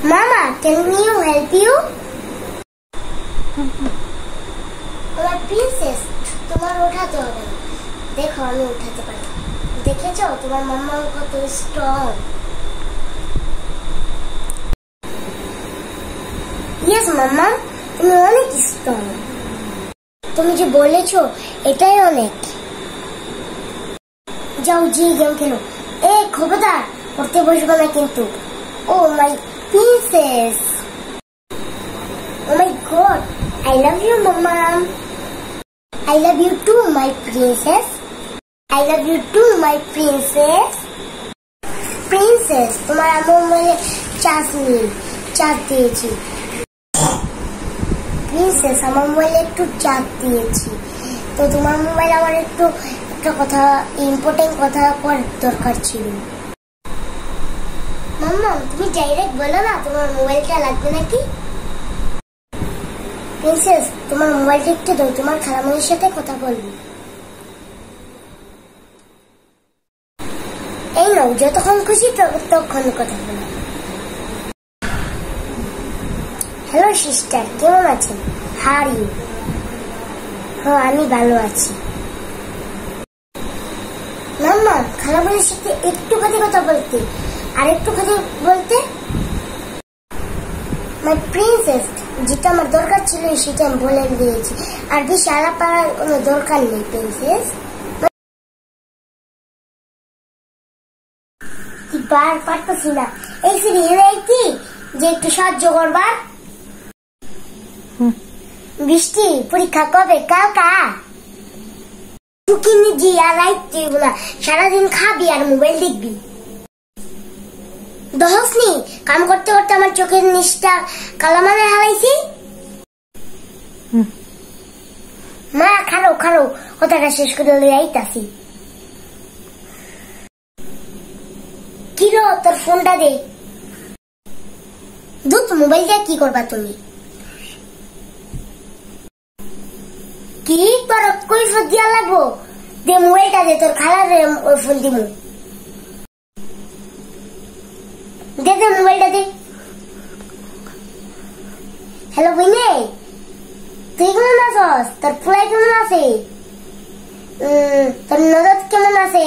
Mama, can you help you? আমার princess, তোমার ওঠাতে হবে না। দেখো আমি উঠাতে পারি। দেখেছো তোমার মাম্মা কত স্ট্রং। ইয়েস মাম্মা, তুমি অনেক স্ট্রং। তুমি যে বলেছো এটাই অনেক। যাও জি গেম খেলো। এ খবরদার, পড়তে বসবে না কিন্তু। Oh my princess, oh my god, I love you mama. I love you too my princess. I love you too my princess. Princess, তোমার আমার মোবাইলে চার্জ দিয়েছি। প্রিন্সেস, আমার মোবাইলে একটু চার্জ দিয়েছি, তো তোমার মোবাইল আমার একটু একটা কথা, ইম্পর্টেন্ট কথা করার দরকার ছিল। মাম্মা, তুমি ডাইরেক্ট বলো না তোমার মোবাইলটা লাগবে নাকি। প্রিন্সেস, তোমার মোবাইলটা একটু দাও, তোমার খালামণির সাথে কথা বলবো। এই নাও, যতক্ষণ খুশি ততক্ষণ কথা বলো। হ্যালো সিস্টার, কেমন আছেন? How are you? হ্যাঁ, আমি ভালো আছি। মাম্মা, খালামণির সাথে একটু কথা বলতে, আর একটু কথা বলতে। মাই প্রিন্সেস, যেটা আমার দরকার ছিল সেটা আমি বলে দিয়েছি, আর বেশি আলাপ করার কোনো দরকার নেই প্রিন্সেস। বার পারতেছি না, এই সিরিয়াল কি যে একটু সাহায্য করবার। বৃষ্টি, পরীক্ষা কবে? কালকা। টুকিনি জি আর রাইতে না, সারাদিন খাবি আর মোবাইল দেখবি। দহসনি, কাম করতে করতে আমার চোখের নিচটা কালামানে হারাইছি। মা খারো কথাটা শেষ করে লই আইতাছি। কিলো, তোর ফোনটা দে। দুধ, মোবাইল দিয়ে কি করবা তুমি? কি তোর কই ফোন দিয়া লাগবো? দে মোবাইলটা দে, তোর খালার ফোন দিমু। দে মোবাইলটা দে। হ্যালো বইনে, তুই কেমন আছস? তোর পোলাই কেমন আছে? তোর ননদ কেমন আছে?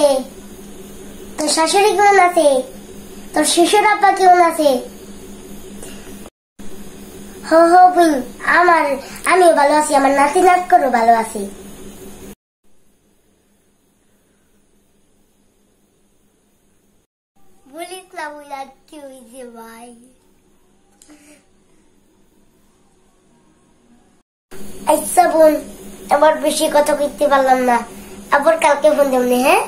তোর শাশুড়ি কেমন আছে? তোর শ্বশুর আব্বা কেমন আছে? হো বোন, আমিও ভালো আছি, আমার নাতি নাতকরও ভালো আছে। বলিস না বুঝা কি হয়েছে ভাই। আচ্ছা বোন, আবার বেশি কথা কইতে পারলাম না, আবার কালকে ফোন দেবনি। হ্যাঁ।